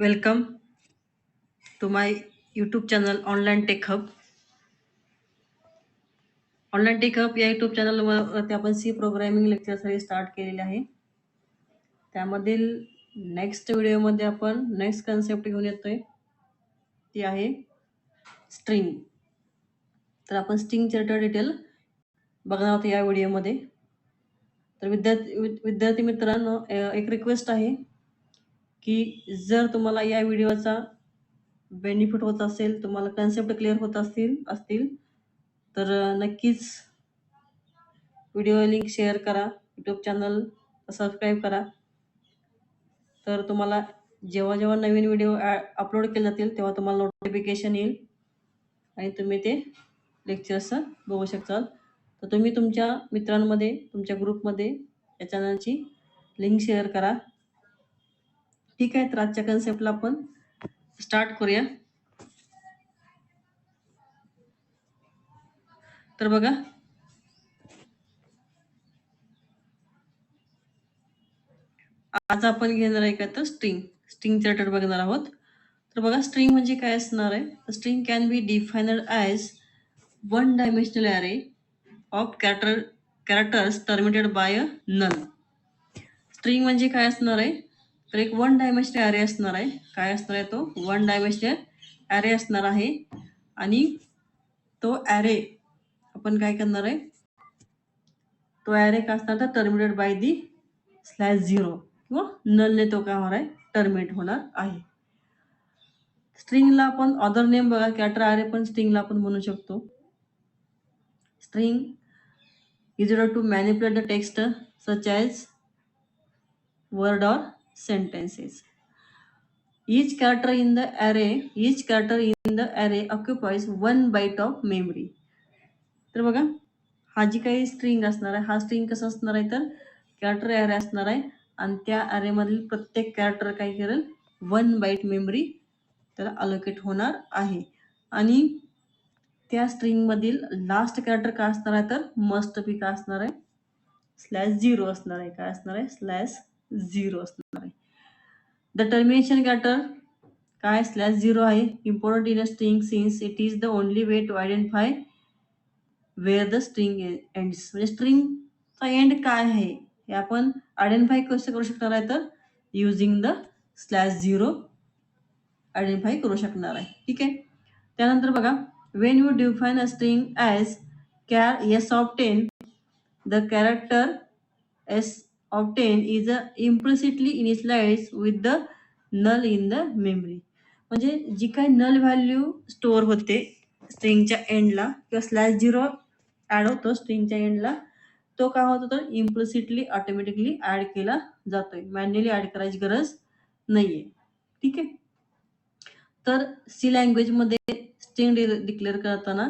Welcome to my YouTube channel Online Tech Hub. Online Tech Hub या YouTube चॅनलवरती आपण C programming lecture series start केलेले आहे. त्यामधील नेक्स्ट व्हिडिओमध्ये आपण नेक्स्ट कन्सेप्ट घेऊन येतोय, ती आहे स्ट्रिंग. तर आपण स्ट्रिंगचे डिटेल बघणार आहोत या व्हिडिओमध्ये. तर विद्यार्थी मित्रांनो, एक रिक्वेस्ट आहे की जर तुम्हाला या व्हिडिओचा बेनिफिट होत असेल, तुम्हाला कन्सेप्ट क्लिअर होत असतील तर नक्कीच व्हिडिओ लिंक शेअर करा, यूट्यूब चॅनल सबस्क्राईब करा. तर तुम्हाला जेव्हा जेव्हा नवीन व्हिडिओ अपलोड केले जातील तेव्हा तुम्हाला नोटिफिकेशन येईल आणि तुम्ही ते लेक्चर्स बघू शकाल. तर तुम्ही तुमच्या मित्रांमध्ये, तुमच्या ग्रुपमध्ये या चॅनलची लिंक शेअर करा. ठीक आहे, तर आजच्या कन्सेप्टला आपण स्टार्ट करूया. तर बघा, आज आपण घेणार आहे का तर स्ट्रिंग रिलेटेड बघणार आहोत. तर बघा, स्ट्रिंग म्हणजे काय असणार आहे. तर string can be defined as one dimensional array of characters terminated by a null. String म्हणजे काय असणार आहे, तर एक वन डायमेन्शनल ॲरे असणार आहे. काय असणार आहे तो? वन डायमेन्शनल ॲरे असणार आहे. आणि तो ॲरे आपण काय करणार आहे, तो ॲरे काय असणार तर टर्मिनेटेड बाय दी /0 किंवा नलने तो काय होणार आहे, टर्मिनेट होणार आहे. स्ट्रिंगला आपण अदर नेम बघा, कॅरेक्टर ॲरे पण स्ट्रिंगला आपण म्हणू शकतो. String is used to manipulate the text such as word or sentences. Each character in the array occupies one byte of memory. तर बघा, हा जी काही स्ट्रिंग असणार आहे, हा स्ट्रिंग कसं असणार आहे तर कॅरेक्टर ॲरे असणार आहे आणि त्या ॲरे मधील प्रत्येक कॅरेक्टर काय करेल, 1 बाईट मेमरी त्याला अलोकेट होणार आहे. आणि त्या स्ट्रिंग मधील लास्ट कॅरेक्टर काय असणार आहे तर मस्ट बी काय असणार आहे, /0 असणार आहे. काय असणार आहे, /0 असणार आहे. द टर्मिनेशन कॅरेक्टर काय /0 आहे, important in a string since it is the only way to identify where the string ends. म्हणजे स्ट्रिंगचा एंड काय आहे हे आपण आयडेंटिफाय कसं करू शकणार आहे तर युजिंग द /0 आयडेंटिफाय करू शकणार आहे. ठीक आहे. त्यानंतर बघा, Wien you define a string as care S of 10, the character s of 10 is implicitly initialized with the null in the memory. म्हणजे जी काही नल व्हॅल्यू स्टोअर होते स्ट्रिंगच्या एंडला किंवा /0 ॲड होतो स्ट्रिंगच्या एंडला, तो काय होतो तर इम्प्लिसिटली ऑटोमॅटिकली ॲड केला जातोय. मॅन्युअली ॲड करायची गरज नाहीये. ठीक आहे. तर सी लँग्वेजमध्ये स्ट्रिंग डिक्लेअर करताना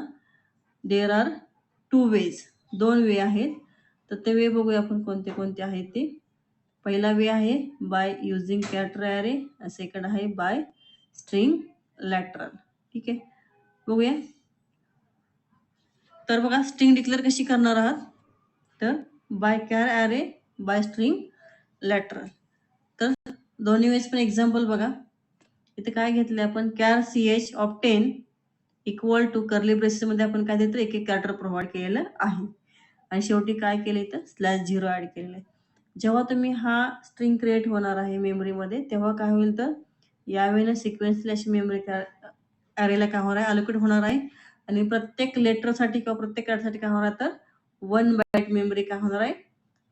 देअर आर 2 ways, 2 वे आहेत. तर ते वे बघूया आपण कोणते कोणते आहेत ते. पहिला वे आहे by using character array, second आहे बाय स्ट्रिंग लॅटरल. ठीक आहे, बघूया. तर बघा, स्ट्रिंग डिक्लेअर कशी करणार आहात तर by char array, by string literal. तर दोन्ही वेळेस पण एक्झाम्पल बघा. इथे काय घेतले आपण, char ch of 10 equal to curly ब्रेसेसमध्ये आपण काय देतो, एक कॅरेक्टर प्रोव्हाइड केलेलं आहे आणि शेवटी काय केलं तर /0 ॲड केलेलं आहे. जेव्हा तुम्ही हा स्ट्रिंग क्रिएट होणार आहे मेमरीमध्ये, तेव्हा काय होईल तर यावेळेला सिक्वेन्सली अशी मेमरी ॲरेला काय होणार आहे, अलोकेट होणार आहे. आणि प्रत्येक लेटरसाठी किंवा प्रत्येक कॅरेक्टरसाठी काय होणार तर 1 बाईट मेमरी काय होणार आहे,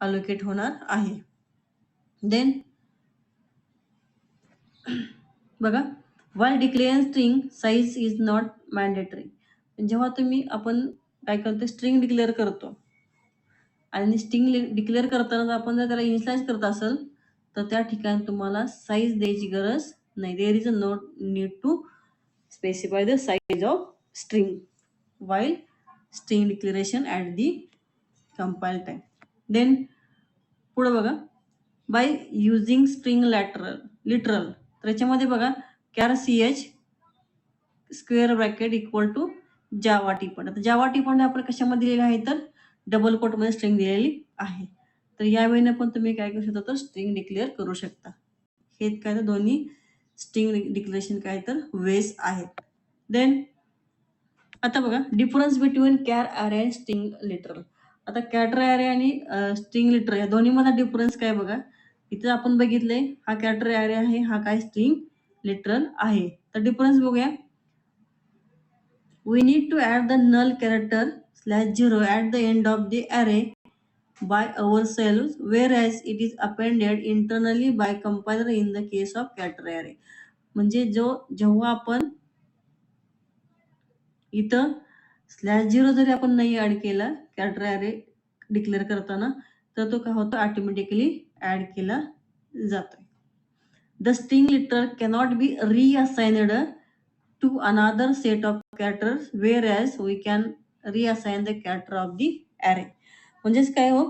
अलोकेट होणार आहे. देन बघा, Y declare string size is not mandatory. जेव्हा आपण काय करतो, स्ट्रिंग डिक्लेअर करतो आणि स्ट्रिंग डिक्लेअर करताना आपण जर त्याला इनिशियलाइज करत असेल तर त्या ठिकाणी तुम्हाला साईज द्यायची गरज नाही. There is a not need to specify the size of string while string declaration at the compile time. Then पुढे बघा, बाय युझिंग स्ट्रिंग लिटरल. तर याच्यामध्ये बघा, char ch square bracket equal to Java T point. आता Java टिपॉइंट आपण कशामध्ये दिलेला आहे तर डबल कोटमध्ये स्ट्रिंग दिलेली आहे. तर यावेळेने पण तुम्ही काय करू शकता तर स्ट्रिंग डिक्लेअर करू शकता. हे काय तर दोन्ही स्ट्रिंग डिक्लेरेशन काय तर वेज आहेत. देन आता बघा डिफरन्स बिटवीन कॅर अरे अँड स्ट्रिंग लिटरल. आता कॅरेक्टर अरे आणि स्ट्रिंग लिटरल या दोन्हीमधला डिफरन्स काय बघा. इथं आपण बघितलंय हा कॅरेक्टर अरे आहे, हा काय स्ट्रिंग लिटरल आहे. तर डिफरन्स बघूया. We need to add the null character /0 at the end of the array by ourselves, whereas it is appended internally by compiler in the case of character array. म्हणजे जेव्हा आपण इथं /0 जरी आपण नाही ऍड केला कॅरेक्टर अरे डिक्लेअर करताना, तर तो काय होतो ऑटोमॅटिकली ऍड केला जातोय. The string literal cannot be reassigned to another set of characters, whereas we can reassign the character of the array. म्हणजेच काय हो,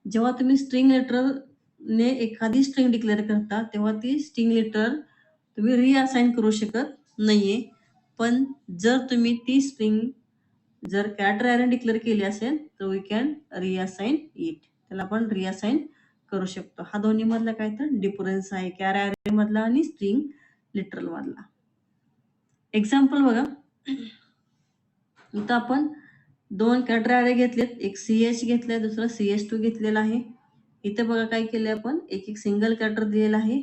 जेव्हा तुम्ही स्ट्रिंग लिटरल ने एखादी स्ट्रिंग डिक्लेअर करता तेव्हा ती स्ट्रिंग लिटरल तुम्ही रिअसाइन करू शकत नाहीये. पण जर तुम्ही ती स्ट्रिंग जर कॅरेक्टर अरे डिक्लेअर केली असेल तर वी कॅन रिअसाइन इट. त्याला आपण रिअसाइन करू शकतो. हा दोन्ही मधला काय तर डिफरन्स आहे कॅरेक्टर अरे मधला आणि स्ट्रिंग लिटरल मधला. एक्झाम्पल बघा. इथं आपण दोन कॅरेक्टर अरे घेतलेत, एक CH घेतलाय, दुसरा CH2 घेतलेला आहे. इथं बघा काय केलंय आपण, एक सिंगल कॅरेक्टर दिलेला आहे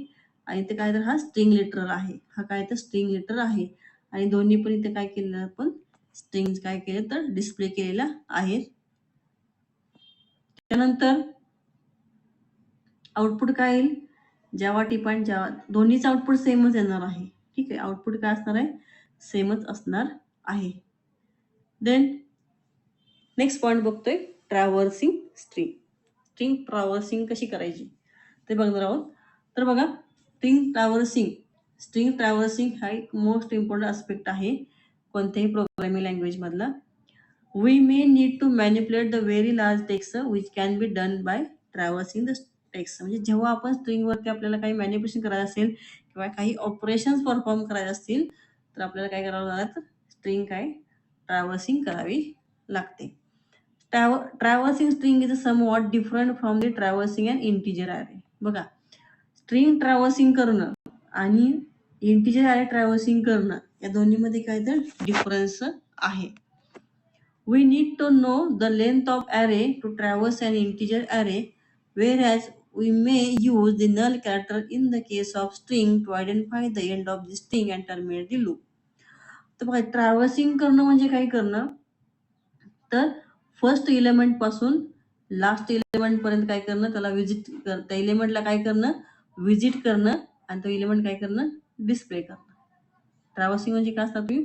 आणि इथे काय तर हा स्ट्रिंग लिटरल आहे, हा काय तर स्ट्रिंग लिटरल आहे आणि दोन्ही पण इथे काय केलेलं आपण स्ट्रिंग काय केलं तर डिस्प्ले केलेला आहे. त्यानंतर आउटपुट काय येईल, जावा टिपाईन जावा, दोन्हीचं आउटपुट सेमच येणार आहे. ठीक आहे, आउटपुट काय असणार आहे, सेमच असणार आहे. देन नेक्स्ट पॉईंट बघतोय, ट्रॅव्हर्सिंग स्ट्रिंग. स्ट्रिंग ट्रॅव्हर्सिंग कशी करायची ते बघणार आहोत. तर बघा, स्ट्रिंग ट्रॅव्हर्सिंग हा एक मोस्ट इम्पॉर्टंट आस्पेक्ट आहे कोणत्याही प्रोग्रामिंग लँग्वेज मधला. We may need to manipulate the very large text which can be done by traversing the text. म्हणजे जेव्हा आपण स्ट्रिंगवरती आपल्याला काही मॅनिप्युलेशन करायचं असेल किंवा काही ऑपरेशन्स परफॉर्म करायचे असतील तर आपल्याला काय करावं लागतं, स्ट्रिंग काय ट्रॅव्हर्सिंग करावी लागते. Traversing string is somewhat different from the traversing and integer array. बघा, स्ट्रिंग ट्रॅव्हर्सिंग करणं आणि इंटिजर अरे ट्रॅव्हर्सिंग करणं या दोन्हीमध्ये काय तर डिफरन्स आहे. We need to know the length of array to traverse an integer array, whereas we may use the null character in the case of string to identify the end of the string and terminate the loop. तर बघा, ट्रॅव्हर्सिंग करणं म्हणजे काय करणं, तर first element पासून last element पर्यंत काय करणं, त्याला त्या एलिमेंटला काय करणं, व्हिजिट करणं आणि तो एलिमेंट काय करणं, डिस्प्ले करणं. ट्रॅव्हर्सिंग म्हणजे काय असतं तुम्ही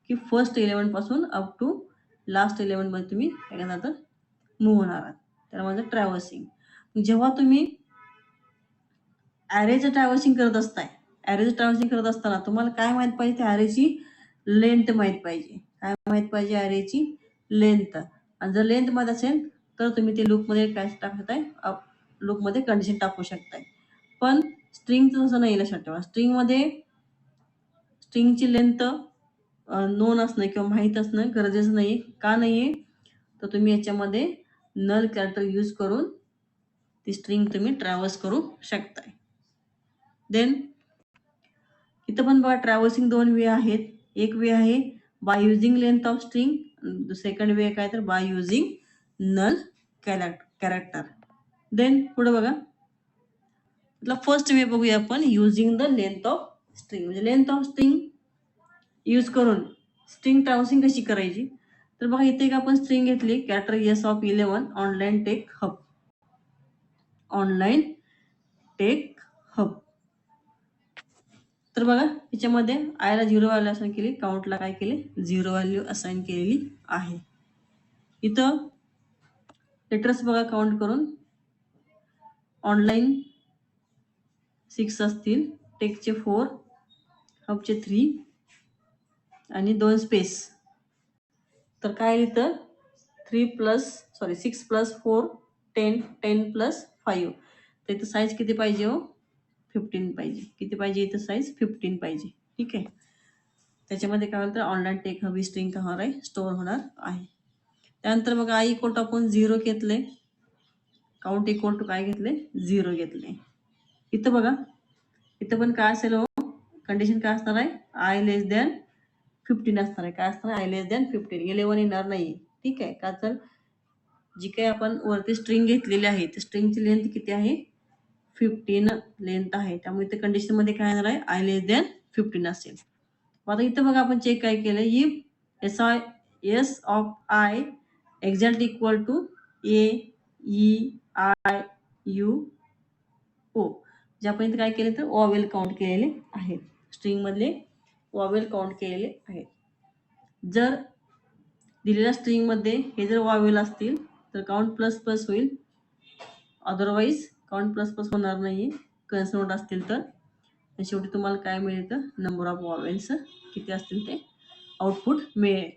की फर्स्ट एलिमेंट पासून अप टू लास्ट एलिमेंट मध्ये तुम्ही काय करणार तर मूव्ह होणार आहात, त्याला म्हणजे ट्रॅव्हर्सिंग. जेव्हा तुम्ही ॲरेचं ट्रॅव्हर्सिंग करत असताना तुम्हाला काय माहित पाहिजे, त्या ॲरेची लेंथ माहित पाहिजे. काय माहित पाहिजे, ॲरेची लेंथ. आणि जर लेंथ माहित असेल तर तुम्ही ते लूपमध्ये काय टाकू शकताय, लूपमध्ये कंडिशन टाकू शकताय. पण स्ट्रिंगचं तसं नाही, लक्षात ठेवा. स्ट्रिंगची लेंथ नोन असणं किंवा माहीत असणं गरजेचं नाही. का नाहीये, तर तुम्ही याच्यामध्ये नल कॅरेक्टर यूज करून ती स्ट्रिंग तुम्ही ट्रॅव्हर्स करू शकताय. देन इथं पण बघा, ट्रॅव्हर्सिंग दोन वे आहेत. एक वे आहे by using length of string, second way काय तर by using null character. Then पुढे बघा, फर्स्ट वे बघूया आपण, using the length of string. म्हणजे लेंथ ऑफ स्ट्रिंग यूज करून स्ट्रिंग ट्रॅव्हर्सिंग कशी करायची. तर बघा, इथे आपण स्ट्रिंग घेतली character S11 online Tech hub. तर बघा, याच्यामध्ये आयला 0 व्हॅल्यू असाइन केली, काउंटला काय केले 0 व्हॅल्यू असाइन केलेली आहे. इथं लेटर्स बघा काउंट करून, ऑनलाईन 6 असतील, टेकचे 4, हबचे 3 आणि 2 स्पेस. तर काय इथं 6 + 4 10, 10 + 5. तर इथं साईज किती पाहिजे हो, 15 पाहिजे. किती पाहिजे इथं साईज 15 पाहिजे. ठीक आहे, त्याच्यामध्ये काय होतं, ऑनलाईन टेक हब ही स्ट्रिंग काय होणार आहे, स्टोअर होणार आहे. त्यानंतर बघा, I = आपण 0 घेतले, काउंट = काय घेतले 0 घेतले. इथं बघा, इथं पण काय असेल हो, कंडिशन काय असणार आहे, आय लेस दॅन 15 असणार आहे. काय असणार आहे, आय लेस दॅन 15. 11 येणार नाही. ठीक आहे का, तर जी काही आपण वरती स्ट्रिंग घेतलेली आहे त्या स्ट्रिंगची लेंथ किती आहे, 15 लेंथ आहे. त्यामुळे इथे कंडिशन मध्ये काय येणार आहे, आय लेस दॅन 15 असेल. आता इथं बघा आपण चेक काय केलं, if S of I exact equal to A E I U O, जे आपण इथे काय केले तर वॉवेल काउंट केलेले आहेत, स्ट्रिंग मधले वॉवेल काउंट केलेले आहेत. जर दिलेल्या स्ट्रिंग मध्ये हे जर वॉवेल असतील तर काउंट प्लस प्लस होईल, अदरवाईज काउंट प्लस प्लस होणार नाही कन्सोनंट असतील तर. आणि शेवटी तुम्हाला काय मिळेल तर नंबर ऑफ वॉवेल्स किती असतील ते आउटपुट मिळेल.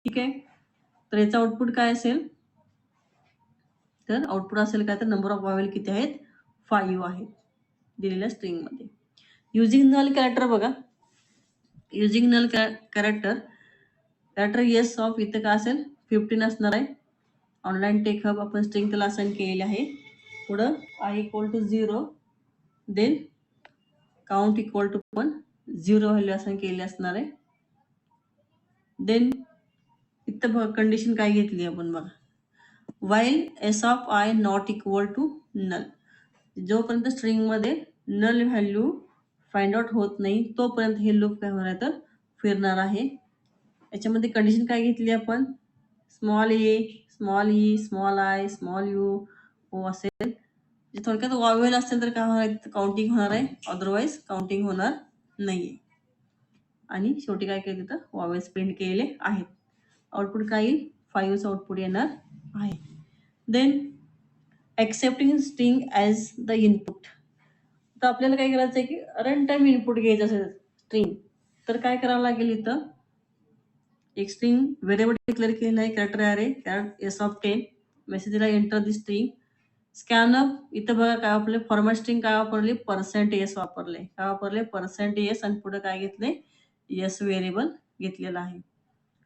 ठीक आहे, तर याचा आउटपुट काय असेल, तर आउटपुट असेल काय तर नंबर ऑफ वॉवेल किती आहेत, 5 आहेत दिलेल्या स्ट्रिंग मध्ये. युजिंग नल कॅरेक्टर बघा, using null character s of इथं काय असेल 15 असणार आहे. ऑनलाईन टेक हब आपण स्ट्रिंग त्याला असाइन केलेली आहे. पुढं i equal to 0, then count equal to पण 0 व्हॅल्यू असाइन केलेली असणार आहे. देन इथं बघा कंडिशन काय घेतली आपण बघा, while s of i not equal to null, जोपर्यंत स्ट्रिंग मध्ये नल व्हॅल्यू फाइंड आउट होत नाही तोपर्यंत हे लूप काय होणार तर फिरणार आहे. याच्यामध्ये कंडिशन काय घेतली आपण, small A small E small I small U O असेल, थोडक्यात वॉवेल असेल तर काय होणार आहे, काउंटिंग होणार आहे, अदरवाईज काउंटिंग होणार नाहीये. आणि शेवटी काय केलं तर वॉवेल्स प्रिंट केलेले आहेत. आउटपुट काय येईल, 5चं आउटपुट येणार आहे. Then accepting string as the input, तर आपल्याला काय करायचं आहे की रन टाइम इनपुट घ्यायचं असेल स्ट्रिंग, तर काय करावं लागेल, इथं एक स्ट्रिंग व्हेरिएबल डिक्लेअर केलेला आहे कॅरेक्टर ॲरे एस ऑफ 10, मेसेजला एंटर दी स्ट्रिंग स्कॅनअप. इथं बघा काय वापरले, फॉर्मॅट स्ट्रिंग काय वापरली, %s वापरले. काय वापरले, %s आणि पुढे काय घेतले, एस व्हेरिएबल घेतलेला आहे.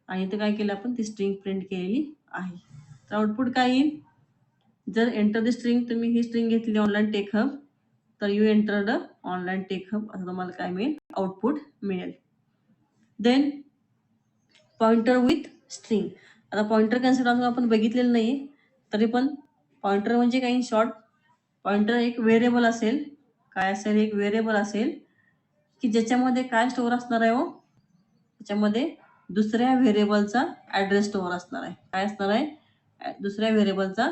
आणि इथं काय केलं आपण, ती स्ट्रिंग प्रिंट केलेली आहे. तर आउटपुट काय येईल, जर एंटर द स्ट्रिंग तुम्ही ही स्ट्रिंग घेतली ऑनलाईन टेक हब, तर you enter the online Tech hub असं तुम्हाला काय मिळेल, आउटपुट मिळेल. देन पॉइंटर विथ स्ट्रिंग, आता पॉइंटर कन्सेप्ट अजून आपण बघितलेलं नाही, तरी पण पॉइंटर म्हणजे काही शॉर्ट, पॉइंटर एक व्हेरिएबल असेल, काय असेल, एक व्हेरिएबल असेल की ज्याच्यामध्ये काय स्टोअर असणार आहे, हो त्याच्यामध्ये दुसऱ्या व्हेरिएबलचा ॲड्रेस स्टोअर असणार आहे. काय असणार आहे, दुसऱ्या व्हेरिएबलचा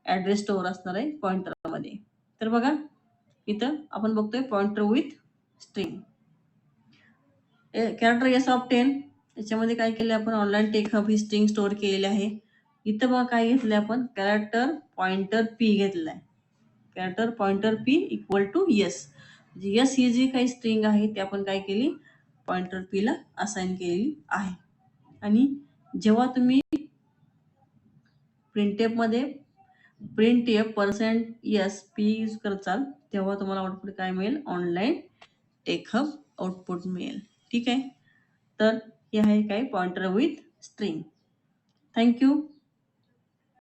ॲड्रेस स्टोअर असणार आहे पॉइंटरमध्ये. तर बघा इथं आपण बघतोय pointer with string, character S of 10, याच्यामध्ये काय केलं आपण, ऑनलाईन टेक हब ही स्ट्रिंग स्टोअर केलेली आहे. इथं बघा काय घेतलं आपण, कॅरेक्टर पॉइंटर पी घेतलेला आहे, character pointer P equal to S. S ही जी काही स्ट्रिंग आहे ती आपण काय केली, पॉइंटर पी ला असाइन केलेली आहे. आणि जेव्हा तुम्ही प्रिंटेप मध्ये प्रिंटेप %s p यूज करचाल तेव्हा तुम्हाला आउटपुट काय मिळेल, ऑनलाईन टेक हब आउटपुट मिळेल. ठीक आहे, तर हे आहे काय पॉइंटर विथ स्ट्रिंग. थँक्यू.